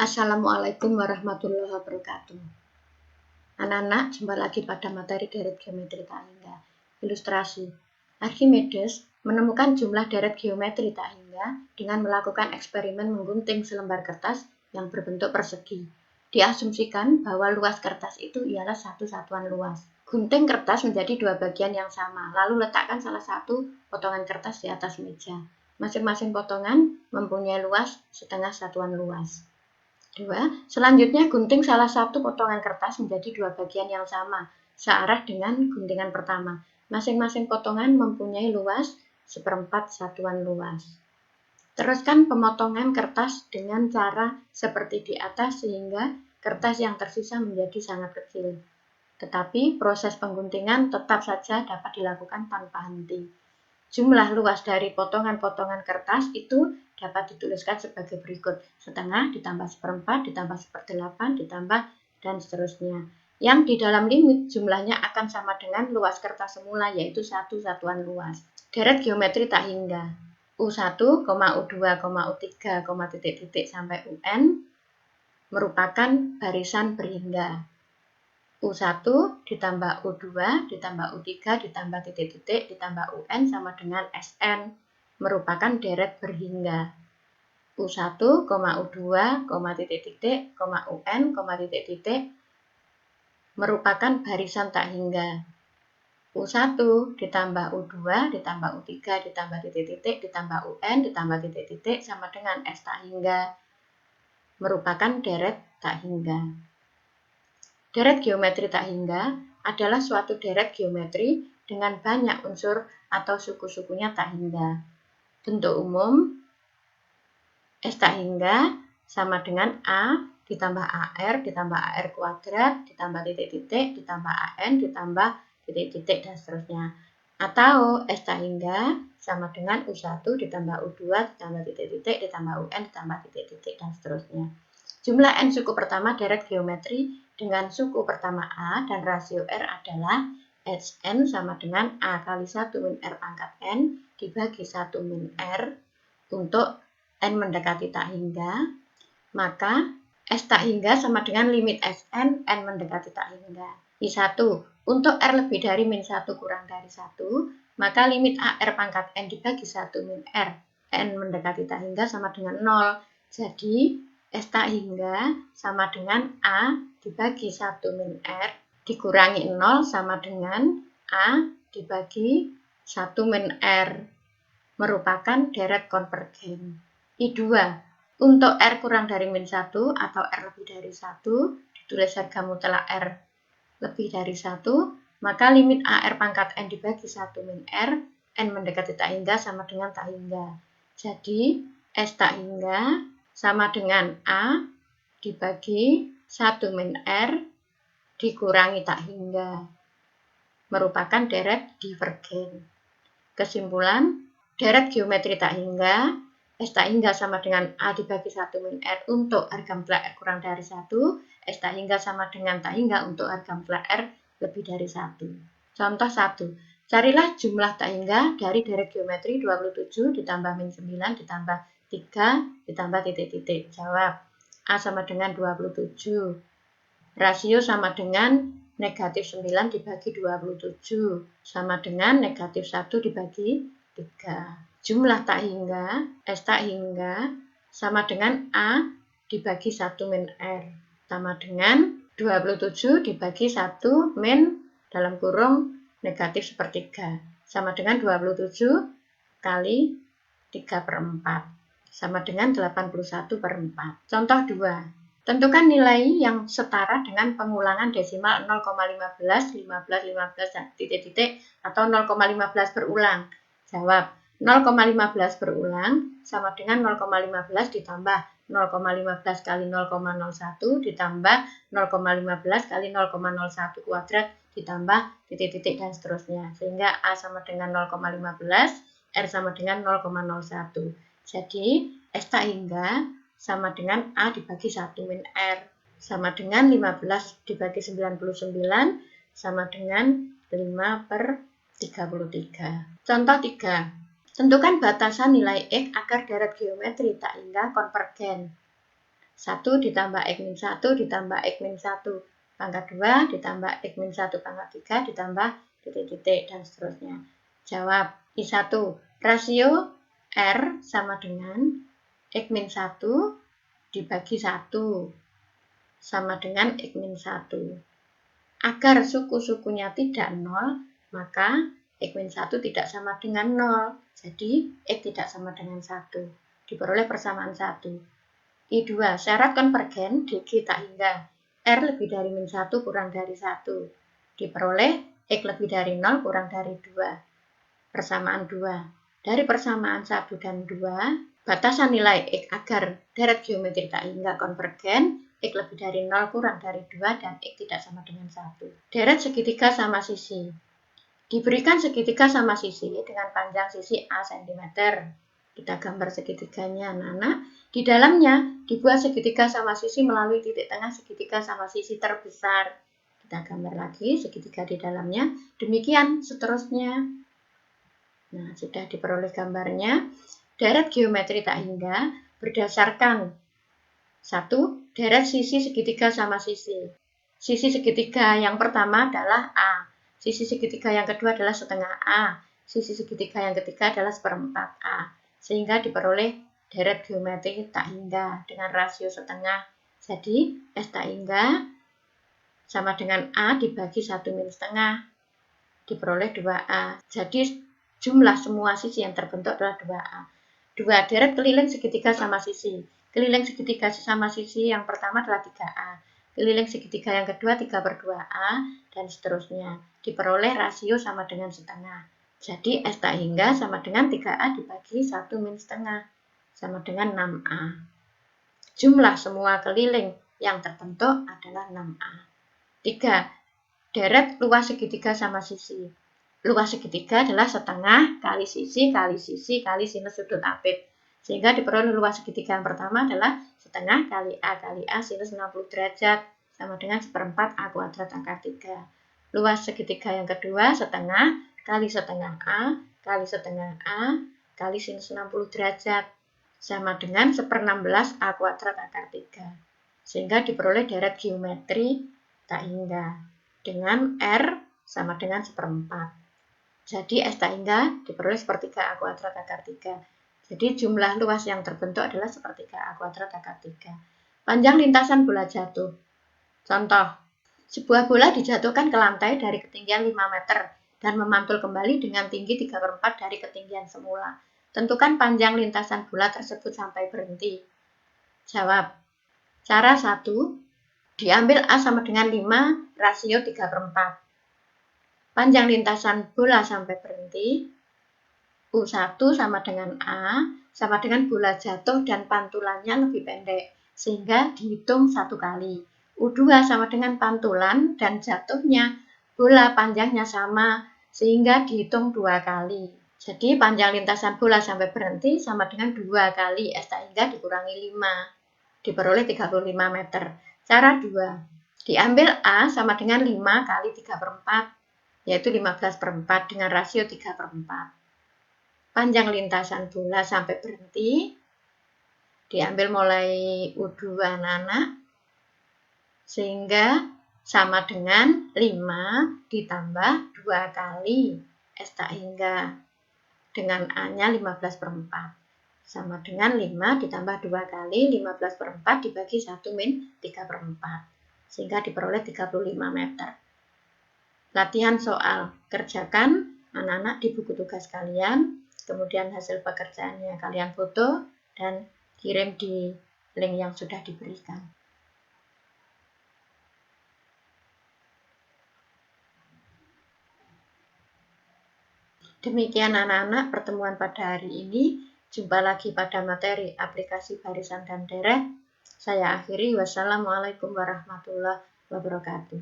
Assalamualaikum warahmatullahi wabarakatuh. Anak-anak, jumpa lagi pada materi deret geometri tak hingga. Ilustrasi. Archimedes menemukan jumlah deret geometri tak hingga dengan melakukan eksperimen menggunting selembar kertas yang berbentuk persegi. Diasumsikan bahwa luas kertas itu ialah satu satuan luas. Gunting kertas menjadi dua bagian yang sama, lalu letakkan salah satu potongan kertas di atas meja. Masing-masing potongan mempunyai luas setengah satuan luas. 2. Selanjutnya gunting salah satu potongan kertas menjadi dua bagian yang sama, searah dengan guntingan pertama. Masing-masing potongan mempunyai luas seperempat satuan luas. Teruskan pemotongan kertas dengan cara seperti di atas sehingga kertas yang tersisa menjadi sangat kecil. Tetapi proses pengguntingan tetap saja dapat dilakukan tanpa henti. Jumlah luas dari potongan-potongan kertas itu dapat dituliskan sebagai berikut. Setengah ditambah seperempat ditambah seperdelapan ditambah dan seterusnya. Yang di dalam limit jumlahnya akan sama dengan luas kertas semula, yaitu satu satuan luas. Deret geometri tak hingga. U1, U2, U3, titik-titik sampai UN merupakan barisan berhingga. U1 ditambah U2 ditambah U3 ditambah titik-titik ditambah UN sama dengan SN merupakan deret berhingga. U1, U2, titik-titik, UN, titik-titik merupakan barisan tak hingga. U1 ditambah U2 ditambah U3 ditambah titik-titik ditambah UN ditambah titik-titik sama dengan S tak hingga merupakan deret tak hingga. Deret geometri tak hingga adalah suatu deret geometri dengan banyak unsur atau suku-sukunya tak hingga. Bentuk umum S tak hingga sama dengan A ditambah AR ditambah AR kuadrat ditambah titik-titik ditambah AN ditambah titik-titik dan seterusnya. Atau S tak hingga sama dengan U1 ditambah U2 ditambah titik-titik ditambah UN ditambah titik-titik dan seterusnya. Jumlah N suku pertama deret geometri dengan suku pertama A dan rasio R adalah Sn sama dengan A kali 1 min R pangkat N dibagi 1 min R untuk N mendekati tak hingga, maka S tak hingga sama dengan limit Sn N mendekati tak hingga. I1, untuk R lebih dari min 1 kurang dari 1, maka limit AR pangkat N dibagi 1 min R N mendekati tak hingga sama dengan 0. Jadi S tak hingga sama dengan A dibagi 1 min R dikurangi 0 sama dengan A dibagi 1 min R merupakan deret konvergen. I2, untuk R kurang dari min 1 atau R lebih dari 1 ditulis harga mutlak R lebih dari 1, maka limit AR pangkat N dibagi 1 min R N mendekati tak hingga sama dengan tak hingga. Jadi S tak hingga sama dengan A dibagi 1 min R dikurangi tak hingga merupakan deret divergen. Kesimpulan, deret geometri tak hingga S tak hingga sama dengan A dibagi 1 min R untuk harga mutlak R kurang dari 1, S tak hingga sama dengan tak hingga untuk harga mutlak R lebih dari 1. Contoh 1. Carilah jumlah tak hingga dari deret geometri 27 ditambah min 9 ditambah 3 ditambah titik-titik. Jawab. A sama dengan 27. Rasio sama dengan negatif 9 dibagi 27 sama dengan negatif 1 dibagi 3. Jumlah tak hingga S tak hingga sama dengan A dibagi 1 min R sama dengan 27 dibagi 1 min dalam kurung negatif sepertiga sama dengan 27 kali 3/4 sama dengan 81/4. Contoh 2. Tentukan nilai yang setara dengan pengulangan desimal 0,15, 15, 15, titik-titik atau 0,15 berulang. Jawab. 0,15 berulang sama dengan 0,15 ditambah 0,15 kali 0,01 ditambah 0,15 kali 0,01 kuadrat ditambah titik-titik dan seterusnya. Sehingga A sama dengan 0,15, R sama dengan 0,01. Jadi S tak hingga sama dengan A dibagi 1 min R sama dengan 15 dibagi 99 sama dengan 5/33. Contoh 3. Tentukan batasan nilai X agar deret geometri tak hingga konvergen. 1 ditambah X-1 ditambah X-1 pangkat 2 ditambah X-1 pangkat 3 ditambah titik-titik dan seterusnya. Jawab I1. Rasio R sama dengan X-1 dibagi 1 sama dengan X-1. Agar suku-sukunya tidak 0, maka X-1 tidak sama dengan 0. Jadi X tidak sama dengan 1. Diperoleh persamaan 1. I2. Syarat konvergen DG tak hingga. R lebih dari min 1 kurang dari 1. Diperoleh X lebih dari 0 kurang dari 2. Persamaan 2. Dari persamaan 1 dan 2, batasan nilai X agar deret geometri tak hingga konvergen, X lebih dari 0 kurang dari 2 dan X tidak sama dengan 1. Deret segitiga sama sisi. Diberikan segitiga sama sisi dengan panjang sisi A cm. Kita gambar segitiganya, anak-anak. Di dalamnya dibuat segitiga sama sisi melalui titik tengah segitiga sama sisi terbesar. Kita gambar lagi segitiga di dalamnya. Demikian seterusnya. Nah, sudah diperoleh gambarnya. Deret geometri tak hingga berdasarkan 1. Deret sisi segitiga sama sisi. Sisi segitiga yang pertama adalah A. Sisi segitiga yang kedua adalah setengah A. Sisi segitiga yang ketiga adalah seperempat A. Sehingga diperoleh deret geometri tak hingga dengan rasio setengah. Jadi, S tak hingga sama dengan A dibagi 1 min setengah. Diperoleh 2A. Jadi, jumlah semua sisi yang terbentuk adalah 2A. 2. Deret keliling segitiga sama sisi. Keliling segitiga sama sisi yang pertama adalah 3A. Keliling segitiga yang kedua 3/2A, dan seterusnya. Diperoleh rasio sama dengan setengah. Jadi S tak hingga sama dengan 3A dibagi 1 min setengah, sama dengan 6A. Jumlah semua keliling yang terbentuk adalah 6A. 3. Deret luas segitiga sama sisi. Luas segitiga adalah setengah kali sisi kali sinus sudut apit. Sehingga diperoleh luas segitiga yang pertama adalah setengah kali A sinus 60 derajat sama dengan seperempat A kuadrat akar 3. Luas segitiga yang kedua setengah kali setengah A kali sinus 60 derajat sama dengan 1/16 A kuadrat akar 3. Sehingga diperoleh deret geometri tak hingga dengan R sama dengan 1/4. Jadi S tak hingga diperoleh sepertiga A kuadrat akar 3. Jadi jumlah luas yang terbentuk adalah sepertiga A kuadrat akar 3. Panjang lintasan bola jatuh. Contoh, sebuah bola dijatuhkan ke lantai dari ketinggian 5 meter dan memantul kembali dengan tinggi 3/4 dari ketinggian semula. Tentukan panjang lintasan bola tersebut sampai berhenti. Jawab. Cara 1. Diambil A sama dengan 5 rasio 3/4. Panjang lintasan bola sampai berhenti, U1 sama dengan A, sama dengan bola jatuh dan pantulannya lebih pendek, sehingga dihitung 1 kali. U2 sama dengan pantulan dan jatuhnya bola panjangnya sama, sehingga dihitung 2 kali. Jadi panjang lintasan bola sampai berhenti sama dengan 2 kali S tak hingga dikurangi 5, diperoleh 35 meter. Cara 2, diambil A sama dengan 5 kali 3/4, yaitu 15/4 dengan rasio 3/4. Panjang lintasan bola sampai berhenti, diambil mulai U2 anak-anak, sehingga sama dengan 5 ditambah 2 kali S tak hingga dengan A-nya 15/4. Sama dengan 5 ditambah 2 kali 15/4 dibagi 1 min 3/4. Sehingga diperoleh 35 meter. Latihan soal, kerjakan anak-anak di buku tugas kalian, kemudian hasil pekerjaannya kalian foto dan kirim di link yang sudah diberikan. Demikian anak-anak pertemuan pada hari ini. Jumpa lagi pada materi aplikasi barisan dan deret. Saya akhiri. Wassalamualaikum warahmatullahi wabarakatuh.